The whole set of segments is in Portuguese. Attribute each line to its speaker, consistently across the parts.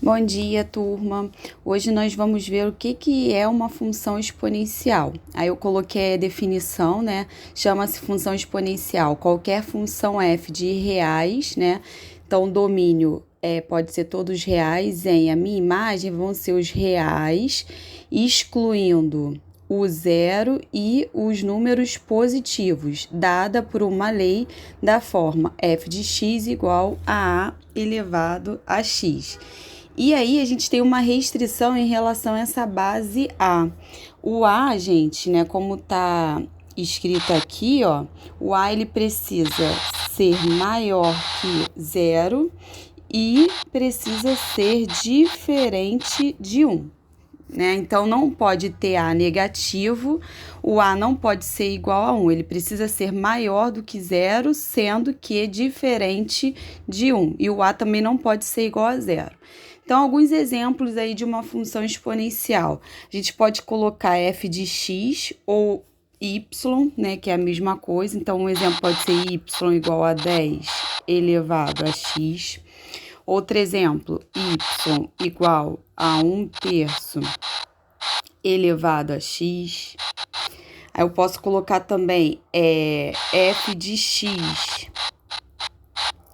Speaker 1: Bom dia, turma! Hoje nós vamos ver o que é uma função exponencial. Aí eu coloquei a definição, né? Chama-se função exponencial. Qualquer função f de reais, né? Então, o domínio pode ser todos reais em a minha imagem vão ser os reais, excluindo o zero e os números positivos, dada por uma lei da forma f de x igual a elevado a x. E aí, a gente tem uma restrição em relação a essa base A. O A, gente, né, como tá escrito aqui, ó, o A ele precisa ser maior que zero e precisa ser diferente de 1. Né? Então, não pode ter A negativo, o A não pode ser igual a 1, ele precisa ser maior do que zero, sendo que diferente de 1. E o A também não pode ser igual a zero. Então, alguns exemplos aí de uma função exponencial. A gente pode colocar f de x ou y, né, que é a mesma coisa. Então, um exemplo pode ser y igual a 10 elevado a x. Outro exemplo, y igual a 1/3 elevado a x. Aí eu posso colocar também f de x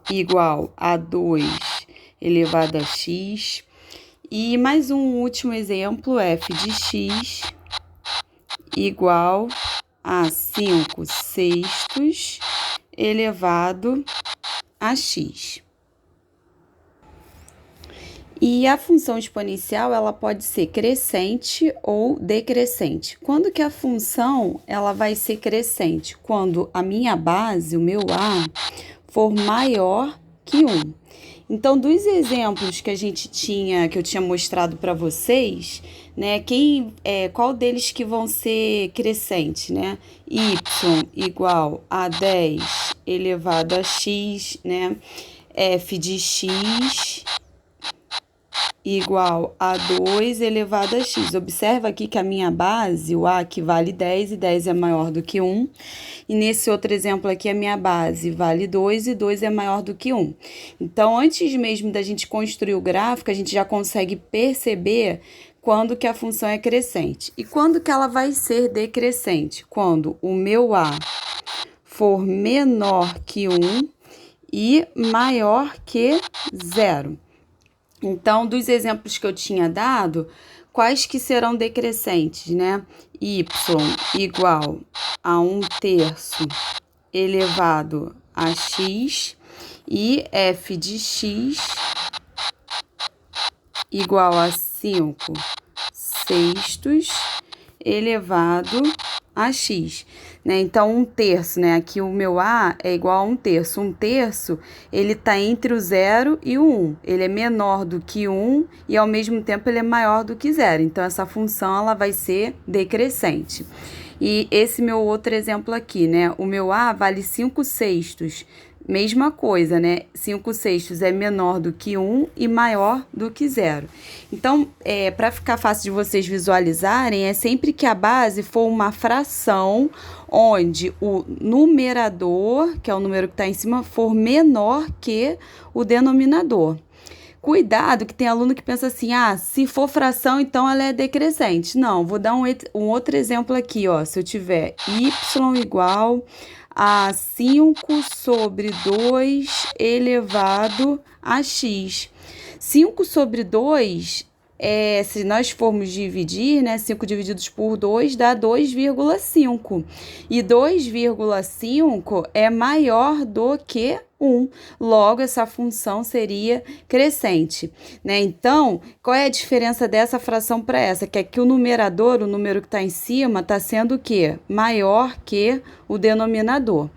Speaker 1: igual a 2 elevado a x. E mais um último exemplo, f de x igual a 5/6 elevado a x. E a função exponencial, ela pode ser crescente ou decrescente. Quando que a função ela vai ser crescente? Quando a minha base, o meu A, for maior que 1. Então, dos exemplos que que eu tinha mostrado para vocês, né, qual deles que vão ser crescentes, né? Y igual a 10 elevado a x, né? F de x igual a 2 elevado a x. Observa aqui que a minha base, o A, que vale 10 e 10 é maior do que 1. E nesse outro exemplo aqui, a minha base vale 2 e 2 é maior do que 1. Então, antes mesmo da gente construir o gráfico, a gente já consegue perceber quando que a função é crescente. E quando que ela vai ser decrescente? Quando o meu A for menor que 1 e maior que 0. Então, dos exemplos que eu tinha dado, quais que serão decrescentes, né? Y igual a 1/3 elevado a x e f de x igual a 5/6 elevado a x. Né? Então, 1/3, né? Aqui o meu A é igual a 1/3. 1/3, ele está entre o 0 e o 1. Ele é menor do que 1 e, ao mesmo tempo, ele é maior do que 0. Então, essa função ela vai ser decrescente. E esse meu outro exemplo aqui, né? O meu A vale 5/6. Mesma coisa, né? 5/6 é menor do que 1 e maior do que 0. Então, para ficar fácil de vocês visualizarem, é sempre que a base for uma fração onde o numerador, que é o número que está em cima, for menor que o denominador. Cuidado que tem aluno que pensa assim, se for fração, então ela é decrescente. Não, vou dar um outro exemplo aqui, ó. Se eu tiver y igual a 5/2 elevado a x. 5/2, se nós formos dividir, né, 5 divididos por 2 dá 2,5. E 2,5 é maior do que 1. Logo, essa função seria crescente, né? Então, qual é a diferença dessa fração para essa? Que aqui o numerador, o número que está em cima, está sendo o quê? Maior que o denominador.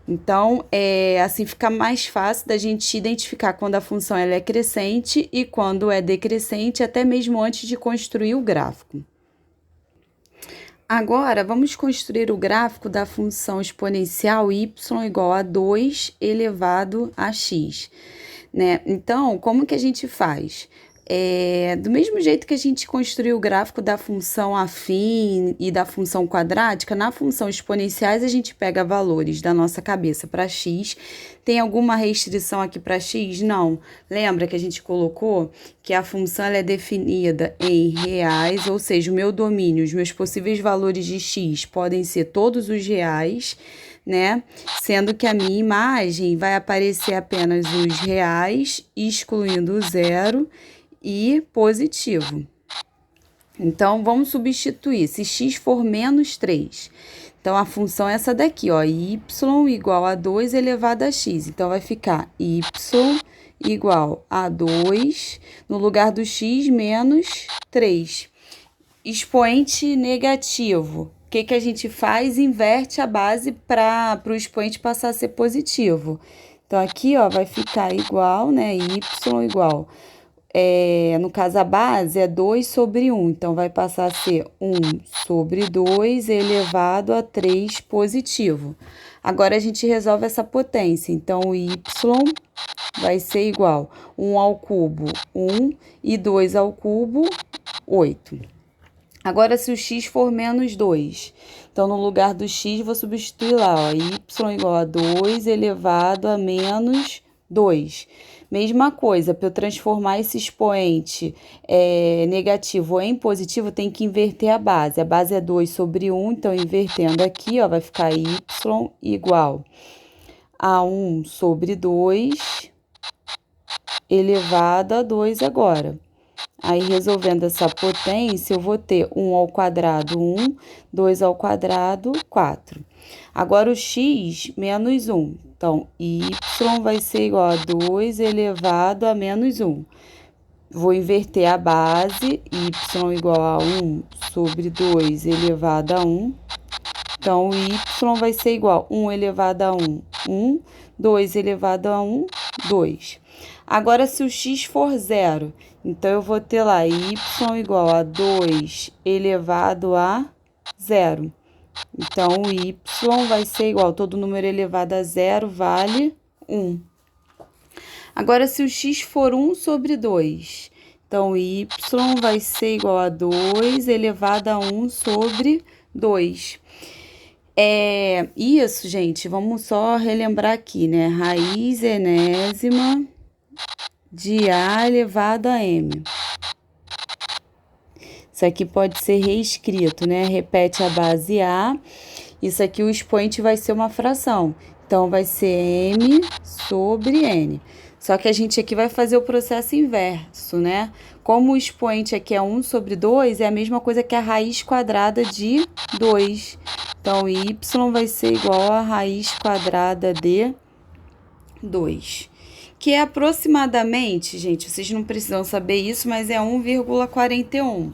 Speaker 1: Então, assim fica mais fácil da gente identificar quando a função ela é crescente e quando é decrescente, até mesmo antes de construir o gráfico. Agora, vamos construir o gráfico da função exponencial y igual a 2 elevado a x. Né? Então, como que a gente faz? Do mesmo jeito que a gente construiu o gráfico da função afim e da função quadrática, na função exponenciais a gente pega valores da nossa cabeça para x. Tem alguma restrição aqui para x? Não. Lembra que a gente colocou que a função ela é definida em reais, ou seja, o meu domínio, os meus possíveis valores de x podem ser todos os reais, né? Sendo que a minha imagem vai aparecer apenas os reais, excluindo o zero e positivo. Então, vamos substituir. Se x for menos 3, então a função é essa daqui, ó, y igual a 2 elevado a x. Então, vai ficar y igual a 2, no lugar do x, menos 3. Expoente negativo. O que a gente faz? Inverte a base para o expoente passar a ser positivo. Então, aqui, ó, vai ficar igual, né, y igual... no caso, a base é 2 sobre 1, então vai passar a ser 1 sobre 2 elevado a 3 positivo. Agora, a gente resolve essa potência, então o y vai ser igual 1 ao cubo, 1, e 2 ao cubo, 8. Agora, se o x for menos 2, então no lugar do x, vou substituir lá, ó, y igual a 2 elevado a menos 2. Mesma coisa, para eu transformar esse expoente negativo em positivo, tem que inverter a base. A base é 2 sobre 1, então invertendo aqui, ó, vai ficar y igual a 1 sobre 2 elevado a 2 agora. Aí, resolvendo essa potência, eu vou ter 1 ao quadrado, 1, 2 ao quadrado, 4. Agora, o x menos 1. Então, y vai ser igual a 2 elevado a menos 1. Vou inverter a base, y igual a 1 sobre 2 elevado a 1. Então, o y vai ser igual a 1 elevado a 1, 1, 2 elevado a 1, 2. Agora, se o x for 0, então eu vou ter lá y igual a 2 elevado a 0. Então, o y vai ser igual, todo número elevado a 0 vale 1. Agora, se o x for 1 sobre 2, então o y vai ser igual a 2 elevado a 1 sobre 2. Isso, gente, vamos só relembrar aqui, né? Raiz enésima de A elevado a M. Isso aqui pode ser reescrito, né? Repete a base A. Isso aqui, o expoente vai ser uma fração. Então, vai ser M sobre N. Só que a gente aqui vai fazer o processo inverso, né? Como o expoente aqui é 1 sobre 2, é a mesma coisa que a raiz quadrada de 2. Então, y vai ser igual a raiz quadrada de 2. Que é aproximadamente, gente, vocês não precisam saber isso, mas é 1,41.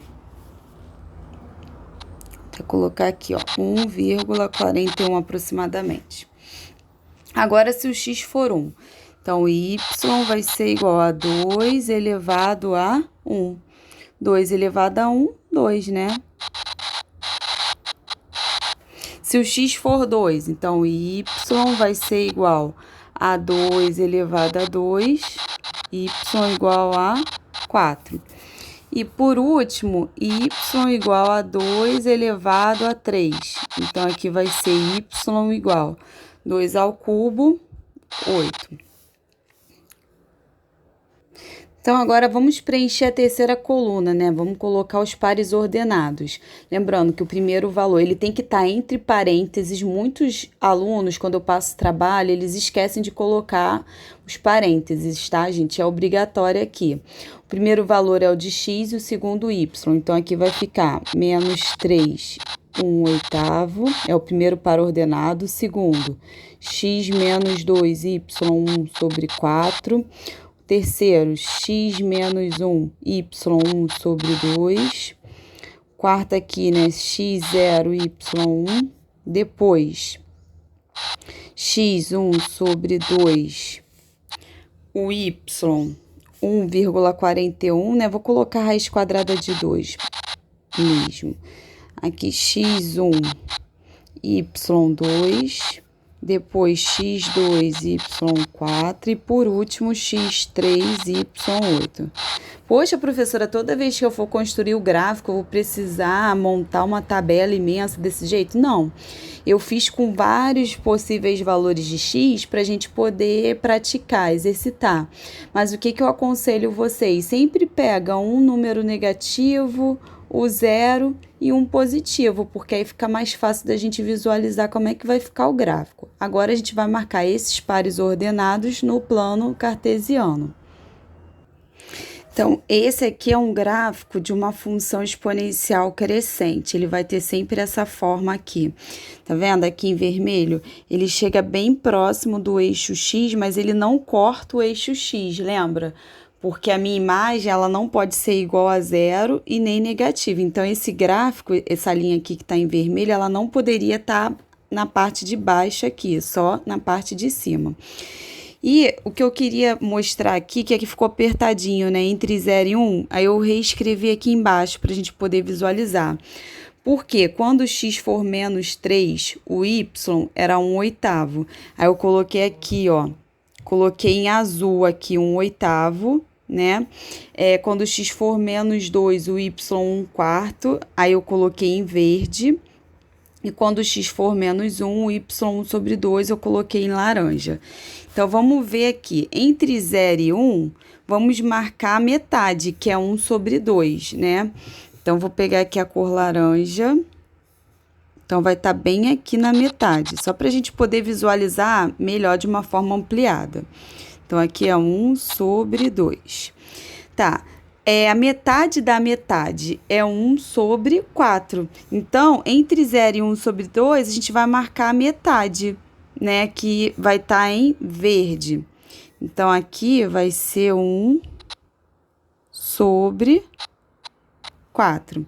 Speaker 1: Vou colocar aqui, ó, 1,41 aproximadamente. Agora, se o x for 1, então o y vai ser igual a 2 elevado a 1. 2 elevado a 1, 2, né? Se o x for 2, então o y vai ser igual a 2 elevado a 2, y igual a 4. E, por último, y igual a 2 elevado a 3. Então, aqui vai ser y igual a 2 ao cubo, 8. Então, agora vamos preencher a terceira coluna, né? Vamos colocar os pares ordenados. Lembrando que o primeiro valor, ele tem que estar entre parênteses. Muitos alunos, quando eu passo trabalho, eles esquecem de colocar os parênteses, tá, gente? É obrigatório aqui. O primeiro valor é o de x e o segundo y. Então, aqui vai ficar menos 3, 1/8, é o primeiro par ordenado. Segundo, x menos 2, y 1 sobre 4. Terceiro, x menos 1, y 1 sobre 2. Quarto aqui, né, x0, y1. Depois, x1 sobre 2, o y 1,41, né? Vou colocar a raiz quadrada de 2 mesmo. Aqui, x1, y2. Depois, x2, y4 e, por último, x3, y8. Poxa, professora, toda vez que eu for construir o gráfico, eu vou precisar montar uma tabela imensa desse jeito? Não. Eu fiz com vários possíveis valores de x para a gente poder praticar, exercitar. Mas o que eu aconselho vocês? Sempre pega um número negativo, o zero e um positivo, porque aí fica mais fácil da gente visualizar como é que vai ficar o gráfico. Agora a gente vai marcar esses pares ordenados no plano cartesiano. Então, esse aqui é um gráfico de uma função exponencial crescente. Ele vai ter sempre essa forma aqui. Tá vendo? Aqui em vermelho, ele chega bem próximo do eixo X, mas ele não corta o eixo X, lembra? Porque a minha imagem, ela não pode ser igual a zero e nem negativa. Então, esse gráfico, essa linha aqui que está em vermelho, ela não poderia estar na parte de baixo aqui, só na parte de cima. E o que eu queria mostrar aqui, que é que ficou apertadinho, né, entre 0 e 1, aí eu reescrevi aqui embaixo para a gente poder visualizar. Porque quando o x for menos 3, o y era 1/8. Aí eu coloquei aqui, ó, coloquei em azul aqui 1/8, né? Quando o x for menos 2, o y 1/4, aí eu coloquei em verde. E quando o x for menos 1, o y 1/2 eu coloquei em laranja. Então, vamos ver aqui. Entre 0 e 1, vamos marcar a metade, que é 1/2, né? Então, vou pegar aqui a cor laranja. Então, vai estar bem aqui na metade, só para a gente poder visualizar melhor de uma forma ampliada. Então, aqui é 1/2. Tá. A metade da metade é 1/4. Então, entre 0 e 1/2, a gente vai marcar a metade, né? Que vai estar em verde. Então, aqui vai ser 1/4.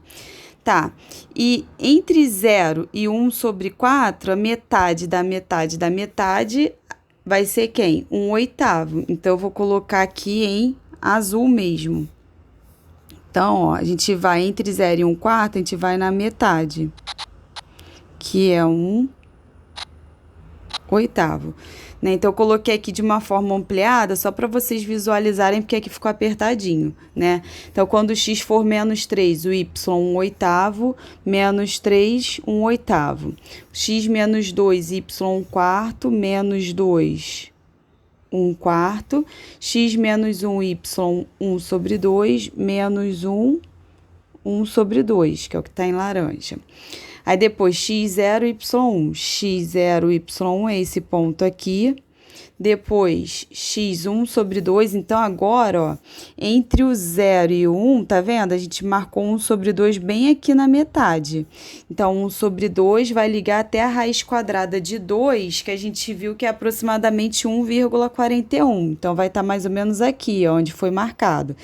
Speaker 1: Tá, e entre 0 e 1/4, a metade da metade da metade vai ser quem? 1/8. Então, eu vou colocar aqui em azul mesmo. Então, ó, a gente vai entre 0 e 1/4, a gente vai na metade, que é 1/8. Né? Então, eu coloquei aqui de uma forma ampliada, só para vocês visualizarem, porque aqui ficou apertadinho, né? Então, quando o x for menos 3, o y 1/8, menos 3, 1/8. X menos 2, y 1/4, menos 2, 1/4, x menos 1, y 1/2, menos 1, 1/2, que é o que está em laranja. Aí depois x0, y1, x0, y1 é esse ponto aqui. Depois x 1/2, então agora, ó, entre o 0 e o 1, tá vendo? A gente marcou 1/2 bem aqui na metade. Então, 1/2 vai ligar até a raiz quadrada de 2, que a gente viu que é aproximadamente 1,41. Então, vai estar mais ou menos aqui, ó, onde foi marcado.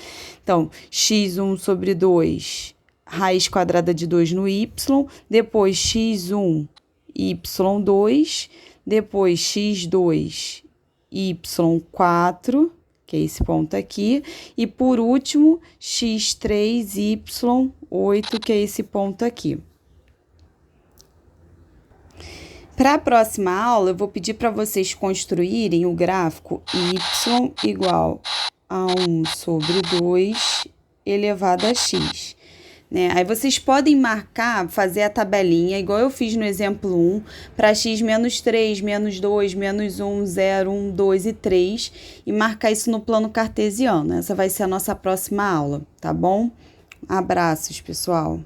Speaker 1: Então, x 1/2, raiz quadrada de 2 no y, depois x1, y2, depois x2, y4, que é esse ponto aqui, e por último, x3, y8, que é esse ponto aqui. Para a próxima aula, eu vou pedir para vocês construírem o gráfico y igual a 1/2 elevado a x. Né? Aí vocês podem marcar, fazer a tabelinha, igual eu fiz no exemplo 1, para x menos 3, menos 2, menos 1, 0, 1, 2 e 3, e marcar isso no plano cartesiano. Essa vai ser a nossa próxima aula, tá bom? Abraços, pessoal!